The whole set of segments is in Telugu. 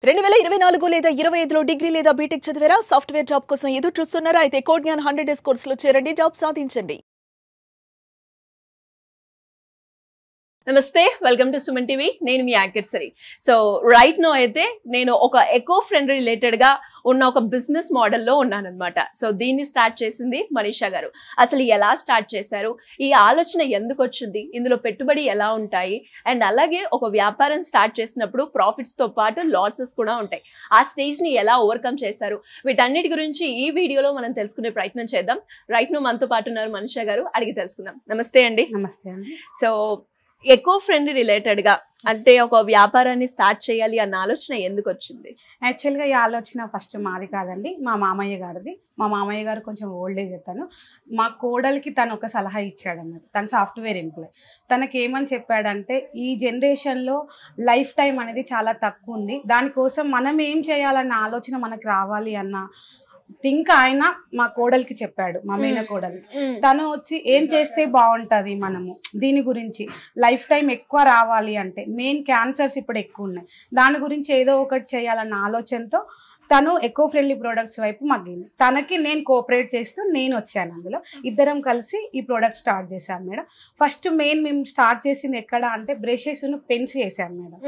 2024 లేదా 25లో డిగ్రీ లేదా బీటెక్ చదివారా? సాఫ్ట్‌వేర్ జాబ్ కోసం ఎదురు చూస్తున్నారా? అయితే కోడ్ జ్ఞాన్ 100 డేస్ కోర్సులో చేరండి, జాబ్ సాధించండి. నమస్తే, వెల్కమ్ టు సుమన్ టీవీ. నేను మీ యాంకర్ సరి. సో రైట్ నో అయితే నేను ఒక ఎకో ఫ్రెండ్ రిలేటెడ్ గా ఉన్న ఒక బిజినెస్ మోడల్లో ఉన్నానన్నమాట. సో దీన్ని స్టార్ట్ చేసింది మనీషా గారు. అసలు ఎలా స్టార్ట్ చేశారు, ఈ ఆలోచన ఎందుకు వచ్చింది, ఇందులో పెట్టుబడి ఎలా ఉంటాయి, అండ్ అలాగే ఒక వ్యాపారం స్టార్ట్ చేసినప్పుడు ప్రాఫిట్స్ తో పాటు లాసెస్ కూడా ఉంటాయి. ఆ స్టేజ్ ని ఎలా ఓవర్కమ్ చేశారు, వీటన్నిటి గురించి ఈ వీడియోలో మనం తెలుసుకునే ప్రయత్నం చేద్దాం. రైట్ నో మనతో పాటు ఉన్నారు మనీషా గారు, అడిగి తెలుసుకుందాం. నమస్తే అండి. నమస్తే అండి. సో ఎకో ఫ్రెండ్లీ రిలేటెడ్ గా అంటే ఒక వ్యాపారాన్ని స్టార్ట్ చేయాలి అన్న ఆలోచన ఎందుకు వచ్చింది? యాక్చువల్గా ఈ ఆలోచన ఫస్ట్ మాది కాదండి, మా మామయ్య గారిది. మా మామయ్య గారు కొంచెం ఓల్డ్ ఏజ్ తను. మా కోడలికి తను ఒక సలహా ఇచ్చాడు అన్నమాట. తను సాఫ్ట్వేర్ ఎంప్లాయ్. తనకి ఏమని చెప్పాడంటే, ఈ జనరేషన్లో లైఫ్ టైం అనేది చాలా తక్కువ ఉంది, దానికోసం మనం ఏం చేయాలన్న ఆలోచన మనకు రావాలి అన్న థింక్ ఆయన మా కోడలికి చెప్పాడు, మా మేన కోడలికి. తను వచ్చి ఏం చేస్తే బాగుంటుంది, మనము దీని గురించి లైఫ్ టైం ఎక్కువ రావాలి అంటే మెయిన్ క్యాన్సర్స్ ఇప్పుడు ఎక్కువ ఉన్నాయి, దాని గురించి ఏదో ఒకటి చేయాలన్న ఆలోచనతో తను ఎకో ఫ్రెండ్లీ ప్రోడక్ట్స్ వైపు మగ్గింది. తనకి నేను కోఆపరేట్ చేస్తూ నేను వచ్చాను. అందులో ఇద్దరం కలిసి ఈ ప్రోడక్ట్ స్టార్ట్ చేశాను మేడం. ఫస్ట్ మెయిన్ మేము స్టార్ట్ చేసింది ఎక్కడ అంటే బ్రషెస్ పెన్స్ చేశాను మేడం.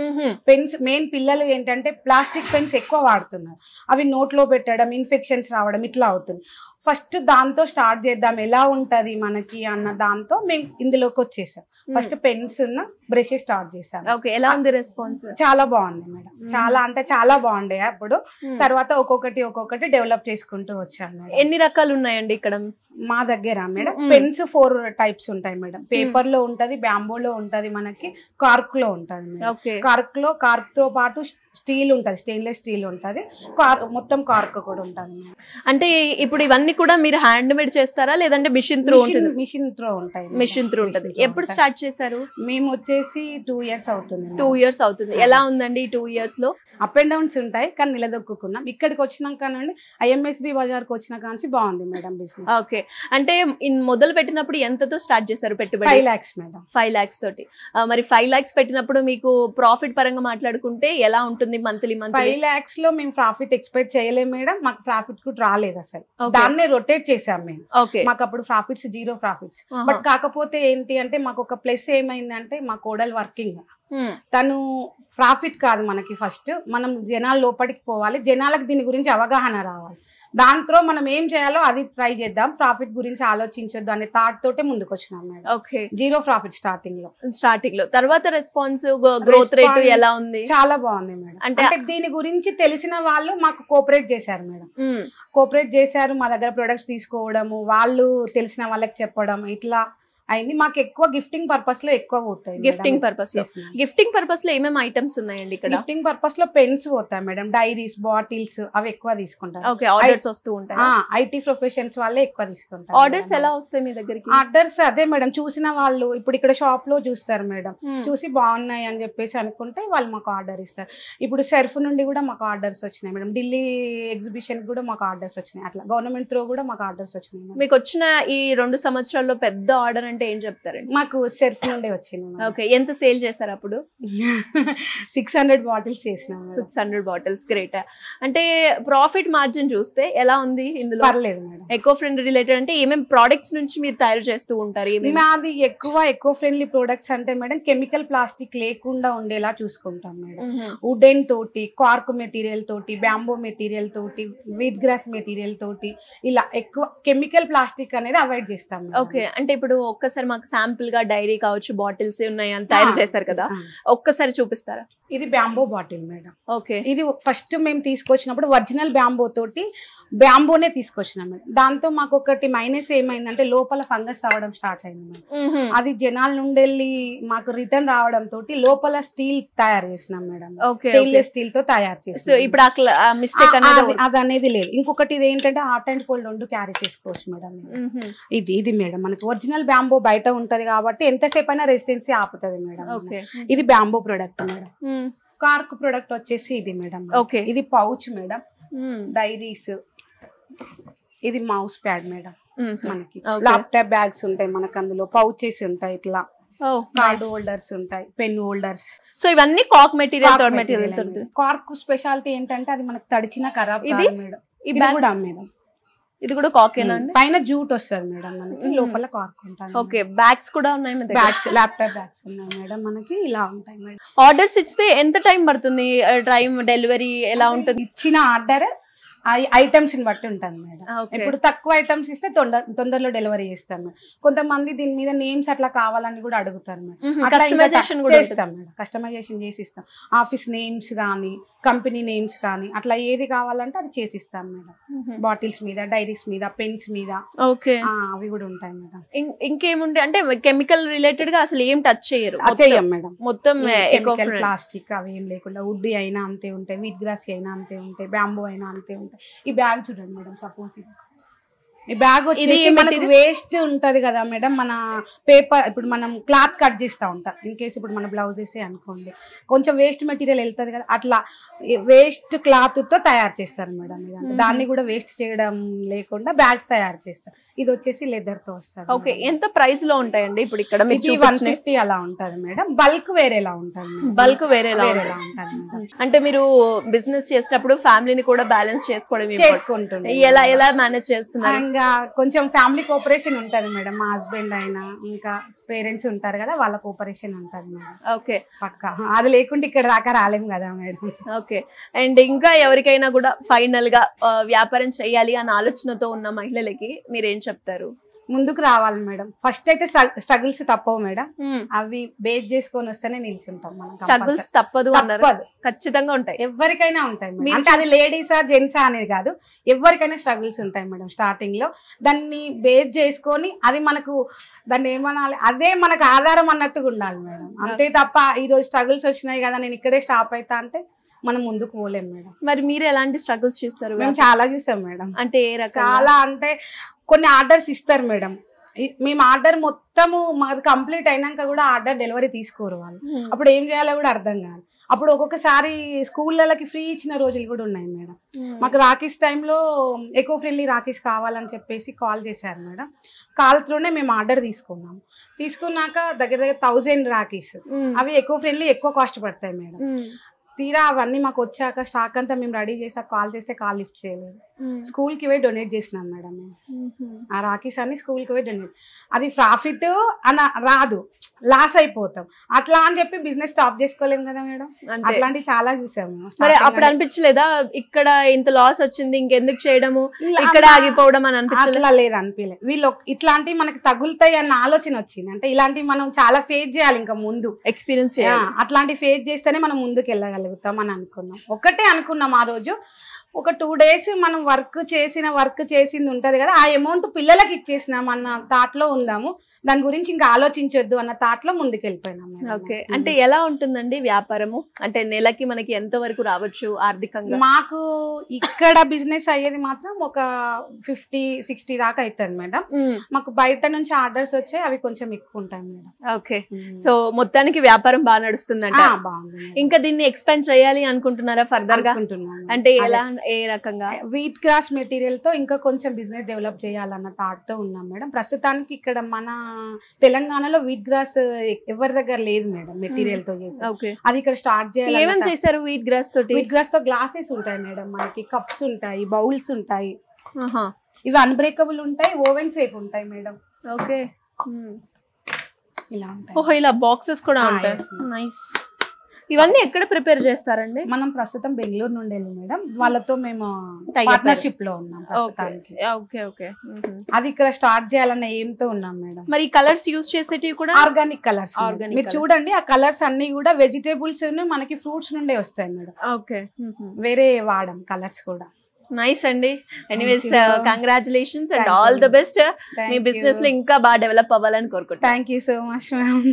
పెన్స్ మెయిన్ పిల్లలు ఏంటంటే ప్లాస్టిక్ పెన్స్ ఎక్కువ వాడుతున్నారు, అవి నోట్లో పెట్టడం, ఇన్ఫెక్షన్స్ రావడం ఇట్లా అవుతుంది. ఫస్ట్ దాంతో స్టార్ట్ చేద్దాం, ఎలా ఉంటుంది మనకి అన్న దాంతో మేము ఇందులోకి వచ్చేసాం. ఫస్ట్ పెన్స్ ఉన్న బ్రషెస్ స్టార్ట్ చేశాను. ఓకే, ఎలా ఉంది రెస్పాన్స్? చాలా బాగుంది మేడం, చాలా అంటే చాలా బాగుండే. అప్పుడు తర్వాత ఒక్కొక్కటి డెవలప్ చేసుకుంటూ వచ్చాను మేడం. ఎన్ని రకాలు ఉన్నాయండి ఇక్కడ మా దగ్గర మేడం? పెన్స్ 4 టైప్స్ ఉంటాయి మేడం. పేపర్ లో ఉంటది, బ్యాంబోలో ఉంటది, మనకి కార్క్ లో ఉంటది. కార్క్ తో పాటు స్టీల్ ఉంటది, స్టెయిన్లెస్ స్టీల్ ఉంటది, మొత్తం కార్క్ కూడా ఉంటది. అంటే ఇప్పుడు ఇవన్నీ కూడా మీరు హ్యాండ్ మేడ్ చేస్తారా లేదంటే మిషన్ త్రూ ఉంటుంది? మిషన్ త్రూ ఉంటాయి. మిషన్ త్రూ ఉంటుంది. ఎప్పుడు స్టార్ట్ చేశారు? మేము వచ్చేసి 2 years అవుతుంది. 2 years అవుతుంది. ఎలా ఉందండి 2 years లో? అప్ అండ్ డౌన్స్ ఉంటాయి, కానీ నిలదొక్కున్నాం. ఇక్కడికి వచ్చినాక నుండి IMSB బజార్కి వచ్చిన కానీ బాగుంది మేడం బిజినెస్. ఓకే, అంటే మొదలు పెట్టినప్పుడు ఎంతతో స్టార్ట్ చేశారు పెట్టుబడి? 5 lakhs మేడం. 5 lakhs తోటి. మరి 5 lakhs పెట్టినప్పుడు మీకు ప్రాఫిట్ పరంగా మాట్లాడుకుంటే ఎలా ఉంటుంది మంత్లీ? 5 lakhs లో మేము ప్రాఫిట్ ఎక్స్పెక్ట్ చేయలేము మేడం. మాకు ప్రాఫిట్ కూడా రాలేదు అసలు. దాన్నే రొటేట్ చేసాం మేము. మాకు అప్పుడు ప్రాఫిట్స్ 0 ప్రాఫిట్స్. బట్ కాకపోతే ఏంటి అంటే మాకు ఒక ప్లస్ ఏమైందంటే, మా కోడలు వర్కింగ్, తను ప్రాఫిట్ కాదు మనకి, ఫస్ట్ మనం జనాల లోపలికి పోవాలి, జనాలకు దీని గురించి అవగాహన రావాలి, దాంతో మనం ఏం చేయాలో అది ట్రై చేద్దాం, ప్రాఫిట్ గురించి ఆలోచించొద్దు అనే థాట్ తోటే ముందుకు వచ్చినాం మేడం. ఓకే, 0 ప్రాఫిట్ స్టార్టింగ్ లో. తర్వాత రెస్పాన్స్, గ్రోత్ రేట్ ఎలా ఉంది? చాలా బాగుంది మేడం. అంటే దీని గురించి తెలిసిన వాళ్ళు మాకు కోఆపరేట్ చేశారు మేడం. కోఆపరేట్ చేశారు, మా దగ్గర ప్రొడక్ట్స్ తీసుకోవడము, వాళ్ళు తెలిసిన వాళ్ళకి చెప్పడం, ఇట్లా అయింది. మాకు ఎక్కువ గిఫ్టింగ్ పర్పస్ లో ఎక్కువ పోతాయి. గిఫ్టింగ్ పర్పస్ లో ఏమేమి ఐటమ్స్ ఉన్నాయండి ఇక్కడ? గిఫ్టింగ్ పర్పస్ లో పెన్స్ పోతాయి మేడం, డైరీస్, బాటిల్స్ అవి ఎక్కువ తీసుకుంటారు. ఓకే, ఆర్డర్స్ వస్తూ ఉంటాయి. IT ప్రొఫెషన్స్ వాళ్ళే ఎక్కువ తీసుకుంటారు. ఆర్డర్స్ ఎలా వస్తాయి మీ దగ్గరికి? ఆర్డర్స్ అదే మేడం, చూసిన వాళ్ళు ఇప్పుడు ఇక్కడ షాప్ లో చూస్తారు మేడం, చూసి బాగున్నాయి అని చెప్పేసి అనుకుంటే వాళ్ళు మాకు ఆర్డర్ ఇస్తారు. ఇప్పుడు సర్ఫ్ నుండి కూడా మాకు ఆర్డర్స్ వచ్చినాయి మేడం, ఢిల్లీ ఎగ్జిబిషన్ కూడా మాకు ఆర్డర్స్ వచ్చినాయి, అట్లా గవర్నమెంట్ త్రూ కూడా మాకు ఆర్డర్స్ వచ్చినాయి. మీకు వచ్చిన ఈ 2 సంవత్సరాల్లో పెద్ద ఆర్డర్ అంటే ఏం చెప్తారండి? మాకు సర్ఫ్ నుండే వచ్చింది. ఓకే, ఎంత సేల్ చేశారు అప్పుడు? 600 బాటిల్స్ చేసినాం. 600 బాటిల్స్, గ్రేట్. అంటే ప్రాఫిట్ మార్జిన్ చూస్తే ఎలా ఉంది ఇందులో? పర్లేదు మేడం. ఎకో ఫ్రెండ్లీ రిలేటెడ్ అంటే ఏమేమి ప్రొడక్ట్స్ నుంచి మీరు తయారు చేస్తూ ఉంటారు? మాది ఎక్కువ ఎకో ఫ్రెండ్లీ ప్రొడక్ట్స్ అంటే మేడం కెమికల్ ప్లాస్టిక్ లేకుండా ఉండేలా చూసుకుంటాం మేడం. వుడెన్ తోటి, కార్క్ మెటీరియల్ తోటి, బ్యాంబో మెటీరియల్ తోటి, వీట్ గ్రాస్ మెటీరియల్ తోటి, ఇలా ఎక్కువ కెమికల్ ప్లాస్టిక్ అనేది అవాయిడ్ చేస్తాం. ఓకే, అంటే ఇప్పుడు ఒక్కసారి మాకు శాంపుల్ గా డైరీ కావచ్చు, బాటిల్స్ ఉన్నాయి అని తయారు చేశారు కదా, ఒక్కసారి చూపిస్తారా? ఇది బ్యాంబో బాటిల్ మేడం. ఓకే, ఇది ఫస్ట్ మేము తీసుకొచ్చినప్పుడు ఒరిజినల్ బ్యాంబో తోటి బ్యాంబోనే తీసుకొచ్చినాం మేడం. దాంతో మాకు ఒకటి మైనస్ ఏమైందంటే లోపల ఫంగస్ రావడం స్టార్ట్ అయింది మేడం. అది జనాల నుండి వెళ్ళి మాకు రిటర్న్ రావడం తోటి లోపల స్టీల్ తయారు చేసినాం మేడం. స్టెయిన్లెస్ స్టీల్ తో తయారు చేసి ఇప్పుడు అది అనేది లేదు. ఇంకొకటి ఇది ఏంటంటే హాట్ అండ్ కోల్డ్ 2 క్యారీ చేసుకోవచ్చు మేడం. ఇది మేడం మనకి ఒరిజినల్ బ్యాంబో బయట ఉంటది కాబట్టి ఎంతసేపు అయినా రెసిడెన్సీ ఆపుతుంది మేడం. ఇది bamboo product madam. Cork product వచ్చేసి ఇది మేడం. ఇది పౌచ్ మేడం, డైరీస్, ఇది మౌస్ ప్యాడ్ మేడం. మనకి ల్యాప్టాప్ బ్యాగ్స్ ఉంటాయి, మనకు అందులో పౌచెస్ ఉంటాయి, ఇట్లా కార్డ్ హోల్డర్స్ ఉంటాయి, పెన్ హోల్డర్స్. సో ఇవన్నీ కాక్ మెటీరియల్. కార్క్ స్పెషాలిటీ ఏంటంటే అది మనకు తడిచిన ఖరాబ్ ఇది మేడం. ఈ ఇది కూడా మేడం, ఇది కూడా కాకేనా అండి? పైన జూట్ వస్తుంది మేడం మనకి, లోపల కార్క్ ఉంటుంది. ఓకే, బ్యాగ్స్ కూడా ఉన్నాయి మన దగ్గర. బ్యాగ్స్, ల్యాప్టాప్ బ్యాగ్స్ ఉన్నాయి మేడం మనకి, ఇలా ఉంటాయి మేడం. ఆర్డర్స్ ఇస్తే ఎంత టైం పడుతుంది? టైం డెలివరీ ఎలా ఉంటుంది? ఇచ్చిన ఆర్డర్ ఐటమ్స్ ని బట్టి ఉంటుంది మేడం. ఇప్పుడు తక్కువ ఐటమ్స్ ఇస్తే తొందరలో డెలివరీ చేస్తాం మేడం. కొంతమంది దీని మీద నేమ్స్ అట్లా కావాలని కూడా అడుగుతారు మేడం. చేస్తాం మేడం, కస్టమైజేషన్ చేసి ఇస్తాం. ఆఫీస్ నేమ్స్ కానీ, కంపెనీ నేమ్స్ కానీ, అట్లా ఏది కావాలంటే అది చేసిస్తాం మేడం. బాటిల్స్ మీద, డైరీస్ మీద, పెన్స్ మీద, ఓకే, అవి కూడా ఉంటాయి మేడం. ఇంకేముంటాయి అంటే కెమికల్ రిలేటెడ్ గా అసలు ఏం టచ్ చేయరు? చెయ్యం మేడం. మొత్తం ప్లాస్టిక్ అవి ఏం లేకుండా వుడ్ అయినా అంతే ఉంటాయి, వీట్ గ్రాస్ అయినా అంతే ఉంటాయి, బ్యాంబూ అయినా అంతే ఉంటాయి. ఈ బ్యాగ్ చూడండి మేడం, సపోజ్ ఈ బ్యాగ్ వచ్చేసి మనకు వేస్ట్ ఉంటది కదా మేడం, మన పేపర్ ఇప్పుడు మనం క్లాత్ కట్ చేస్తూ ఉంటాం, ఇన్ కేసు ఇప్పుడు మన బ్లౌజెస్ అనుకోండి, కొంచెం వేస్ట్ మెటీరియల్ వెళ్తుంది కదా, అట్లా వేస్ట్ క్లాత్ తో తయారు చేస్తారు మేడం. దాన్ని కూడా వేస్ట్ చేయడం లేకుండా బ్యాగ్స్ తయారు చేస్తారు. ఇది వచ్చేసి లెదర్ తో వస్తారు. ఓకే, ఎంత ప్రైస్ లో ఉంటాయండి? ఇప్పుడు ఇక్కడ 150 అలా ఉంటది మేడం. బల్క్ వేరేలా ఉంటది, బల్క్ వేరేలా ఉంటది. అంటే మీరు బిజినెస్ చేసేటప్పుడు ఫ్యామిలీని కూడా బ్యాలెన్స్ చేసుకుంటుంది, ఎలా మేనేజ్ చేస్తున్నారు? కొంచెం ఫ్యామిలీ కోఆపరేషన్ ఉంటది మేడం. మా హస్బెండ్ అయినా ఇంకా పేరెంట్స్ ఉంటారు కదా, వాళ్ళ కోఆపరేషన్ ఉంటది మేడం. ఓకే, పక్కా. అది లేకుంటే ఇక్కడ దాకా రాలేము కదా మేడం. ఓకే, అండ్ ఇంకా ఎవరికైనా కూడా ఫైనల్ గా వ్యాపారం చేయాలి అన్న ఆలోచనతో ఉన్న మహిళలకి మీరేం చెప్తారు? ముందుకు రావాలి మేడం. ఫస్ట్ అయితే స్ట్రగుల్స్ తప్పవు మేడం, అవి బేస్ చేసుకొని వస్తేనే నిల్చుంటాం మనం. స్ట్రగుల్స్ తప్పదు, ఖచ్చితంగా ఉంటాయి, ఎవరికైనా ఉంటాయి మేడం. అంటే అది లేడీసా జెంట్సా అనేది కాదు, ఎవరికైనా స్ట్రగుల్స్ ఉంటాయి మేడం స్టార్టింగ్ లో. దాన్ని బేస్ చేసుకొని అది మనకు దాన్ని ఏమనాలి, అదే మనకు ఆధారం అన్నట్టుగా ఉండాలి మేడం. అంతే తప్ప ఈ రోజు స్ట్రగుల్స్ వచ్చినాయి కదా నేను ఇక్కడే స్టాప్ అవుతా అంటే మనం ముందుకు పోలేం మేడం. మరి మీరు ఎలాంటి స్ట్రగుల్స్ చూస్తారు? మేము చాలా చూసాం మేడం. అంటే చాలా అంటే కొన్ని ఆర్డర్స్ ఇస్తారు మేడం, మేము ఆర్డర్ మొత్తము మాది కంప్లీట్ అయినాక కూడా ఆర్డర్ డెలివరీ తీసుకోరు వాళ్ళు. అప్పుడు ఏం చేయాలో కూడా అర్థం కాదు. అప్పుడు ఒక్కొక్కసారి స్కూళ్ళకి ఫ్రీ ఇచ్చిన రోజులు కూడా ఉన్నాయి మేడం. మాకు రాఖీస్ టైంలో ఎకో ఫ్రెండ్లీ రాఖీస్ కావాలని చెప్పేసి కాల్ చేశారు మేడం. కాల్తోనే మేము ఆర్డర్ తీసుకున్నాక దగ్గర 1000 రాఖీస్. అవి ఎకో ఫ్రెండ్లీ ఎక్కువ కాస్ట్ పడతాయి మేడం. తీరా అవన్నీ మాకు వచ్చాక స్టాక్ అంతా మేము రెడీ చేసాక కాల్ చేస్తే కాల్ లిఫ్ట్ చేయలేదు. స్కూల్కి పోయి డొనేట్ చేసినాం మేడం మేము. ఆ రాఖీస్ అన్ని స్కూల్కి పోయి డొనేట్. అది ప్రాఫిట్ అని రాదు, లాస్ అయిపోతాం. అట్లా అని చెప్పి బిజినెస్ స్టాప్ చేసుకోలేము కదా మేడం. అట్లాంటివి చాలా చూసాము. మరి అప్పుడు అనిపించలేదా ఇక్కడ ఇంత లాస్ వచ్చింది ఇంకెందుకు చేయడము, ఇక్కడ ఆగిపోవడం అని అనిపించలేదు? లేదు, అనిపించలేదు. వీళ్ళు ఇట్లాంటివి మనకి తగులుతాయి అన్న ఆలోచన వచ్చింది. అంటే ఇలాంటివి మనం చాలా ఫేస్ చేయాలి, ఇంకా ముందు ఎక్స్పీరియన్స్ అట్లాంటి ఫేస్ చేస్తేనే మనం ముందుకు వెళ్ళగలుగుతాం అని అనుకున్నాం. ఒకటే అనుకున్నాం ఆ రోజు, ఒక 2 days మనం వర్క్ చేసింది ఉంటది కదా, ఆ అమౌంట్ పిల్లలకి ఇచ్చేసినాం అన్న థాట్ లో ఉందాము. దాని గురించి ఇంకా ఆలోచించొద్దు అన్న థాట్ లో ముందుకు వెళ్ళిపోయినాం. ఓకే, అంటే ఎలా ఉంటుందండి వ్యాపారము? అంటే నెలకి మనకి ఎంత వరకు రావచ్చు ఆర్థికంగా? మాకు ఇక్కడ బిజినెస్ అయ్యేది మాత్రం ఒక 50-60 దాకా అవుతుంది మేడం. మాకు బయట నుంచి ఆర్డర్స్ వచ్చాయి, అవి కొంచెం ఎక్కువ ఉంటాయి మేడం. ఓకే, సో మొత్తానికి వ్యాపారం బాగా నడుస్తుందంట. బాగుంది. ఇంకా దీన్ని ఎక్స్పాండ్ చేయాలి అనుకుంటున్నారా ఫర్దర్ గా? అంటే ఎలా, ఏ రకంగా? వీట్ గ్రాస్ మెటీరియల్ తో ఇంకా కొంచెం బిజినెస్ డెవలప్ చేయాలన్న థాట్ తో ఉన్నాం మేడం. ప్రస్తుతానికి ఇక్కడ మన తెలంగాణలో వీట్ గ్రాస్ ఎవరి దగ్గర లేదు మేడం, మెటీరియల్ తో చేసి. అది ఇక్కడ స్టార్ట్ చేయాలి. ఏమేం చేశారు వీట్ గ్రాస్ తోటి? వీట్ గ్రాస్ తో గ్లాసెస్ ఉంటాయి మేడం, మనకి కప్స్ ఉంటాయి, బౌల్స్ ఉంటాయి, ఇవి అన్బ్రేకబుల్ ఉంటాయి, ఓవెన్ సేఫ్ ఉంటాయి మేడం. ఓకే, ఇలా ఉంటాయి. ఓహో, ఇలా బాక్సెస్ కూడా ఉంటాయి. నైస్. ఇవన్నీ ఎక్కడ ప్రిపేర్ చేస్తారండి? మనం ప్రస్తుతం బెంగళూరు నుండి వెళ్ళి మేడం, వాళ్ళతో మేము పార్ట్నర్షిప్ లో ఉన్నాం ప్రస్తుతానికి. అది ఇక్కడ స్టార్ట్ చేయాలన్న ఏంతో ఉన్నాం మేడం. మరి కలర్స్ యూజ్ చేసేటివి కూడా ఆర్గానిక్ కలర్స్. మీరు చూడండి, ఆ కలర్స్ అన్ని కూడా వెజిటేబుల్స్ మనకి ఫ్రూట్స్ నుండే వస్తాయి మేడం. ఓకే, వేరే వాడం కలర్స్ కూడా. నైస్ అండి. Anyways, congratulations and all the best. Me business లో ఇంకా బాగా డెవలప్ అవ్వాలని కోరుకుంటున్నాను. Thank you so much ma'am.